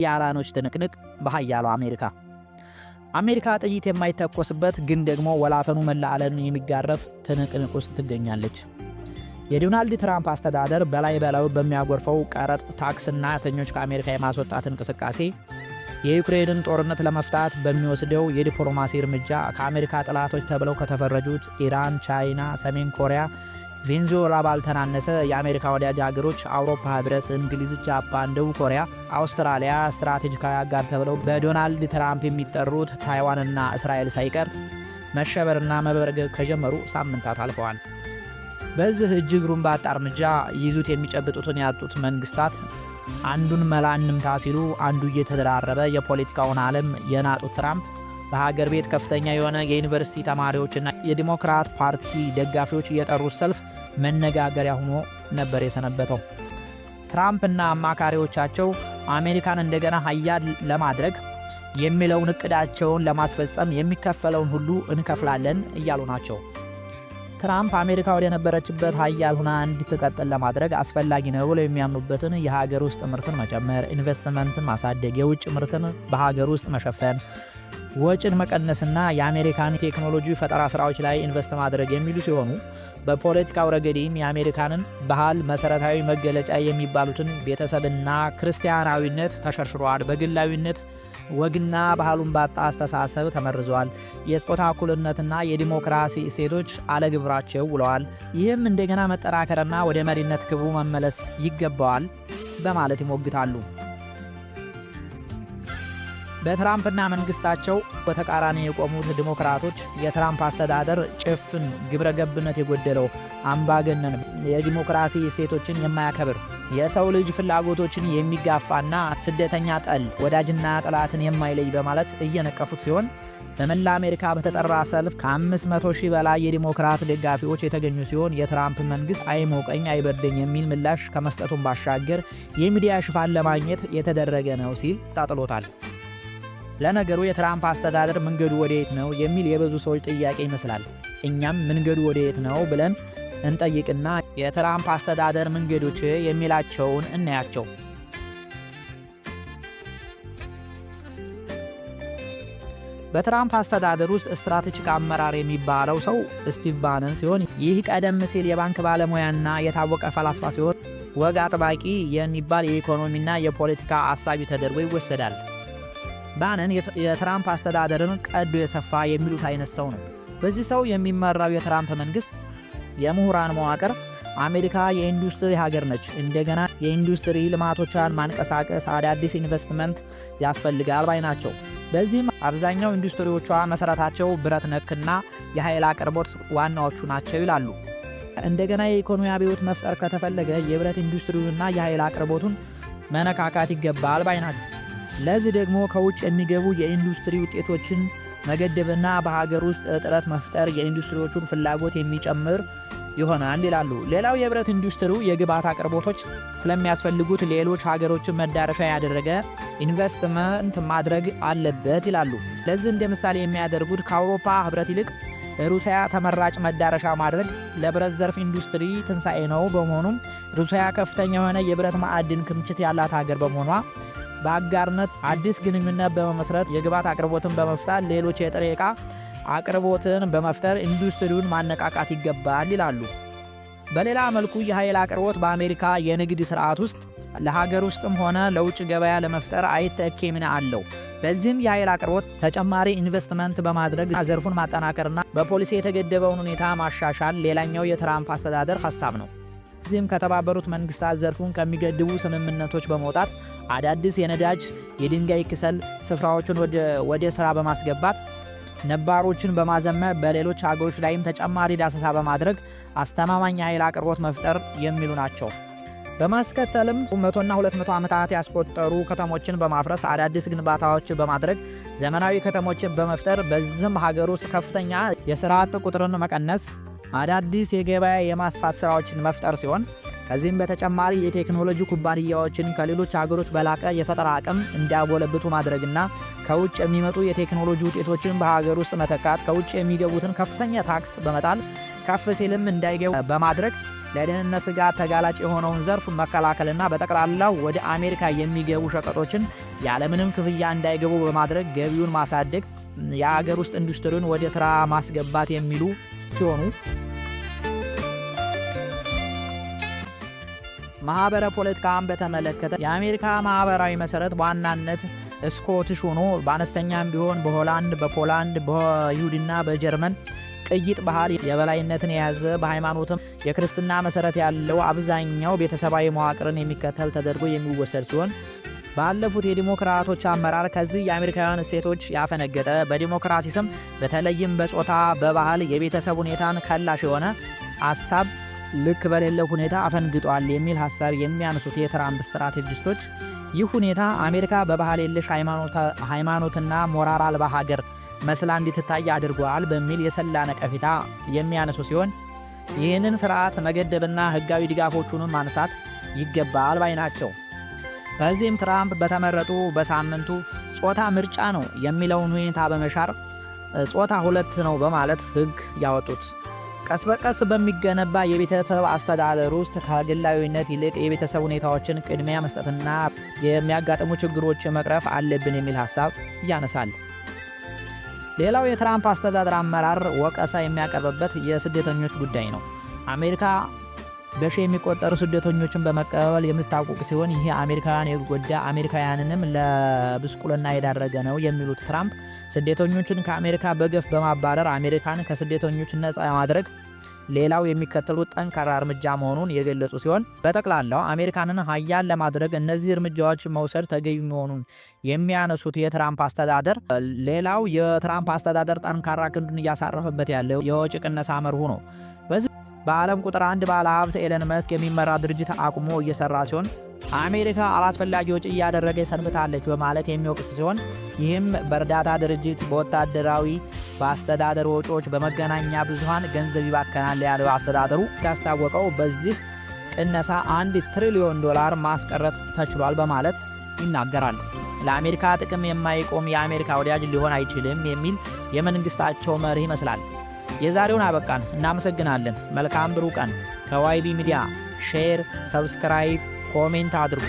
የአላኖች ትንቅንቅ በኃያሉ አሜሪካ ጥይት የማይተኮስበት ግን ደግሞ ወላፈኑ መላ ዓለምን የሚጋረፍ ትንቅንቅ ውስጥ ትገኛለች። የዶናልድ ትራምፕ አስተዳደር በላይ በላዩ በሚያጎርፈው ቀረጥ፣ ታክስና እስረኞች ከአሜሪካ የማስወጣት እንቅስቃሴ፣ የዩክሬንን ጦርነት ለመፍታት በሚወስደው የዲፕሎማሲ እርምጃ ከአሜሪካ ጠላቶች ተብለው ከተፈረጁት ኢራን፣ ቻይና፣ ሰሜን ኮሪያ፣ ቬንዙዌላ ባልተናነሰ የአሜሪካ ወዳጅ ሀገሮች አውሮፓ ህብረት፣ እንግሊዝ፣ ጃፓን፣ ደቡብ ኮሪያ፣ አውስትራሊያ ስትራቴጂካዊ አጋር ተብለው በዶናልድ ትራምፕ የሚጠሩት ታይዋንና እስራኤል ሳይቀር መሸበርና መበርገግ ከጀመሩ ሳምንታት አልፈዋል። በዚህ እጅግሩን ባጣ እርምጃ ይዙት የሚጨብጡትን ያጡት መንግስታት አንዱን መላ እንምታ ሲሉ አንዱ እየተደራረበ የፖለቲካውን ዓለም የናጡት ትራምፕ በሀገር ቤት ከፍተኛ የሆነ የዩኒቨርሲቲ ተማሪዎችና የዲሞክራት ፓርቲ ደጋፊዎች የጠሩት ሰልፍ መነጋገሪያ ሆኖ ነበር የሰነበተው። ትራምፕና አማካሪዎቻቸው አሜሪካን እንደገና ሀያል ለማድረግ የሚለውን እቅዳቸውን ለማስፈጸም የሚከፈለውን ሁሉ እንከፍላለን እያሉ ናቸው። ትራምፕ አሜሪካ ወደ ነበረችበት ሀያል ሆና እንድትቀጥል ለማድረግ አስፈላጊ ነው ብለው የሚያምኑበትን የሀገር ውስጥ ምርትን መጨመር፣ ኢንቨስትመንትን ማሳደግ፣ የውጭ ምርትን በሀገር ውስጥ መሸፈን፣ ወጪን መቀነስና የአሜሪካን ቴክኖሎጂ ፈጠራ ስራዎች ላይ ኢንቨስት ማድረግ የሚሉ ሲሆኑ በፖለቲካው ረገድም የአሜሪካንን ባህል መሰረታዊ መገለጫ የሚባሉትን ቤተሰብና ክርስቲያናዊነት ተሸርሽሯል። በግላዊነት ወግና ባህሉን ባጣ አስተሳሰብ ተመርዘዋል። የጾታ እኩልነትና የዲሞክራሲ እሴቶች አለግብራቸው ውለዋል። ይህም እንደገና መጠናከርና ወደ መሪነት ክብሩ መመለስ ይገባዋል በማለት ይሞግታሉ። በትራምፕና መንግስታቸው በተቃራኒ የቆሙት ዲሞክራቶች የትራምፕ አስተዳደር ጭፍን ግብረገብነት የጎደለው አምባገነን፣ የዲሞክራሲ እሴቶችን የማያከብር፣ የሰው ልጅ ፍላጎቶችን የሚጋፋና ስደተኛ ጠል፣ ወዳጅና ጠላትን የማይለይ በማለት እየነቀፉት ሲሆን በመላ አሜሪካ በተጠራ ሰልፍ ከ500 ሺህ በላይ የዲሞክራት ደጋፊዎች የተገኙ ሲሆን የትራምፕ መንግስት አይሞቀኝ አይበርደኝ የሚል ምላሽ ከመስጠቱን ባሻገር የሚዲያ ሽፋን ለማግኘት የተደረገ ነው ሲል ታጥሎታል። ለነገሩ የትራምፕ አስተዳደር መንገዱ ወደየት ነው የሚል የብዙ ሰዎች ጥያቄ ይመስላል። እኛም መንገዱ ወደየት ነው ብለን እንጠይቅና የትራምፕ አስተዳደር መንገዶች የሚላቸውን እናያቸው። በትራምፕ አስተዳደር ውስጥ ስትራቴጂክ አመራር የሚባለው ሰው ስቲቭ ባነን ሲሆን ይህ ቀደም ሲል የባንክ ባለሙያና የታወቀ ፈላስፋ ሲሆን ወግ አጥባቂ የሚባል የኢኮኖሚና የፖለቲካ አሳቢ ተደርጎ ይወሰዳል። ባነን የትራምፕ አስተዳደርን ቀዶ የሰፋ የሚሉት አይነት ሰው ነው። በዚህ ሰው የሚመራው የትራምፕ መንግስት የምሁራን መዋቅር አሜሪካ የኢንዱስትሪ ሀገር ነች፣ እንደገና የኢንዱስትሪ ልማቶቿን ማንቀሳቀስ፣ አዳዲስ ኢንቨስትመንት ያስፈልጋል ባይ ናቸው። በዚህም አብዛኛው ኢንዱስትሪዎቿ መሰረታቸው ብረት ነክና የኃይል አቅርቦት ዋናዎቹ ናቸው ይላሉ። እንደገና የኢኮኖሚ አብዮት መፍጠር ከተፈለገ የብረት ኢንዱስትሪውንና የኃይል አቅርቦቱን መነካካት ይገባል ባይ ናቸው። ለዚህ ደግሞ ከውጭ የሚገቡ የኢንዱስትሪ ውጤቶችን መገደብና በሀገር ውስጥ እጥረት መፍጠር የኢንዱስትሪዎቹን ፍላጎት የሚጨምር ይሆናል ይላሉ። ሌላው የብረት ኢንዱስትሪው የግብዓት አቅርቦቶች ስለሚያስፈልጉት ሌሎች ሀገሮችን መዳረሻ ያደረገ ኢንቨስትመንት ማድረግ አለበት ይላሉ። ለዚህ እንደ ምሳሌ የሚያደርጉት ከአውሮፓ ህብረት ይልቅ ሩሲያ ተመራጭ መዳረሻ ማድረግ ለብረት ዘርፍ ኢንዱስትሪ ትንሣኤ ነው። በመሆኑም ሩሲያ ከፍተኛ የሆነ የብረት ማዕድን ክምችት ያላት ሀገር በመሆኗ በአጋርነት አዲስ ግንኙነት በመመስረት የግብዓት አቅርቦትን በመፍታት ሌሎች የጥሬ ዕቃ አቅርቦትን በመፍጠር ኢንዱስትሪውን ማነቃቃት ይገባል ይላሉ። በሌላ መልኩ የኃይል አቅርቦት በአሜሪካ የንግድ ስርዓት ውስጥ ለሀገር ውስጥም ሆነ ለውጭ ገበያ ለመፍጠር አይተኬ ሚና አለው። በዚህም የኃይል አቅርቦት ተጨማሪ ኢንቨስትመንት በማድረግ ዘርፉን ማጠናከርና በፖሊሲ የተገደበውን ሁኔታ ማሻሻል ሌላኛው የትራምፕ አስተዳደር ሐሳብ ነው። እዚህም ከተባበሩት መንግስታት ዘርፉን ከሚገድቡ ስምምነቶች በመውጣት አዳዲስ የነዳጅ የድንጋይ ክሰል ስፍራዎችን ወደ ሥራ በማስገባት ነባሮችን በማዘመን በሌሎች ሀገሮች ላይም ተጨማሪ ዳሰሳ በማድረግ አስተማማኝ የኃይል አቅርቦት መፍጠር የሚሉ ናቸው። በማስከተልም 100ና 200 ዓመታት ያስቆጠሩ ከተሞችን በማፍረስ አዳዲስ ግንባታዎች በማድረግ ዘመናዊ ከተሞችን በመፍጠር በዚህም ሀገር ውስጥ ከፍተኛ የሥራ አጥ ቁጥርን መቀነስ፣ አዳዲስ የገበያ የማስፋት ሥራዎችን መፍጠር ሲሆን ከዚህም በተጨማሪ የቴክኖሎጂ ኩባንያዎችን ከሌሎች ሀገሮች በላቀ የፈጠራ አቅም እንዲያጎለብቱ ማድረግና ከውጭ የሚመጡ የቴክኖሎጂ ውጤቶችን በሀገር ውስጥ መተካት፣ ከውጭ የሚገቡትን ከፍተኛ ታክስ በመጣል ከፍ ሲልም እንዳይገቡ በማድረግ ለደህንነት ስጋት ተጋላጭ የሆነውን ዘርፍ መከላከልና በጠቅላላው ወደ አሜሪካ የሚገቡ ሸቀጦችን ያለምንም ክፍያ እንዳይገቡ በማድረግ ገቢውን ማሳደግ፣ የአገር ውስጥ ኢንዱስትሪውን ወደ ሥራ ማስገባት የሚሉ ሲሆኑ ማኅበረ ፖለቲካን በተመለከተ የአሜሪካ ማኅበራዊ መሠረት በዋናነት ስኮቲሽ ሆኖ በአነስተኛም ቢሆን በሆላንድ፣ በፖላንድ፣ በይሁድና በጀርመን ቅይጥ ባህል የበላይነትን የያዘ በሃይማኖትም የክርስትና መሠረት ያለው አብዛኛው ቤተሰባዊ መዋቅርን የሚከተል ተደርጎ የሚወሰድ ሲሆን ባለፉት የዲሞክራቶች አመራር ከዚህ የአሜሪካውያን እሴቶች ያፈነገጠ በዲሞክራሲ ስም በተለይም በጾታ በባህል የቤተሰብ ሁኔታን ከላሽ የሆነ ሐሳብ ልክ በሌለው ሁኔታ አፈንግጧል የሚል ሐሳብ የሚያነሱት የትራምፕ ስትራቴጂስቶች ይህ ሁኔታ አሜሪካ በባህል የለሽ ሃይማኖትና ሞራል አልባ ሀገር መስላ እንድትታይ አድርጓል በሚል የሰላ ነቀፌታ የሚያነሱ ሲሆን ይህንን ስርዓት መገደብና ሕጋዊ ድጋፎቹንም ማንሳት ይገባል ባይ ናቸው። በዚህም ትራምፕ በተመረጡ በሳምንቱ ጾታ ምርጫ ነው የሚለውን ሁኔታ በመሻር ጾታ 2 ነው በማለት ሕግ ያወጡት። ቀስ በቀስ በሚገነባ የቤተሰብ አስተዳደር ውስጥ ከግላዊነት ይልቅ የቤተሰብ ሁኔታዎችን ቅድሚያ መስጠትና የሚያጋጥሙ ችግሮች መቅረፍ አለብን የሚል ሐሳብ ያነሳል። ሌላው የትራምፕ አስተዳደር አመራር ወቀሳ የሚያቀርብበት የስደተኞች ጉዳይ ነው። አሜሪካ በሺ የሚቆጠሩ ስደተኞችን በመቀበል የምታወቅ ሲሆን ይህ አሜሪካውያን የጎዳ አሜሪካውያንንም ለብስቁልና የዳረገ ነው የሚሉት ትራምፕ ስደተኞችን ከአሜሪካ በገፍ በማባረር አሜሪካን ከስደተኞች ነፃ ማድረግ ሌላው የሚከተሉት ጠንካራ እርምጃ መሆኑን የገለጹ ሲሆን በጠቅላላው አሜሪካንን ሀያል ለማድረግ እነዚህ እርምጃዎች መውሰድ ተገቢ መሆኑን የሚያነሱት የትራምፕ አስተዳደር ሌላው የትራምፕ አስተዳደር ጠንካራ ክንዱን እያሳረፈበት ያለው የወጪ ቅነሳ መርሁ ነው። በዚህ በዓለም ቁጥር 1 ባለ ሀብት ኤለን መስክ የሚመራ ድርጅት አቁሞ እየሰራ ሲሆን አሜሪካ አላስፈላጊ ወጪ እያደረገች ሰንብታለች በማለት የሚወቅስ ሲሆን ይህም በእርዳታ ድርጅት፣ በወታደራዊ፣ በአስተዳደር ወጪዎች፣ በመገናኛ ብዙሃን ገንዘብ ይባከናል ያለው አስተዳደሩ ያስታወቀው በዚህ ቅነሳ $1 ትሪሊዮን ማስቀረት ተችሏል በማለት ይናገራል። ለአሜሪካ ጥቅም የማይቆም የአሜሪካ ወዳጅ ሊሆን አይችልም የሚል የመንግስታቸው መርህ ይመስላል። የዛሬውን አበቃን። እናመሰግናለን። መልካም ብሩህ ቀን። ከዋይቢ ሚዲያ ሼር፣ ሰብስክራይብ፣ ኮሜንት አድርጉ።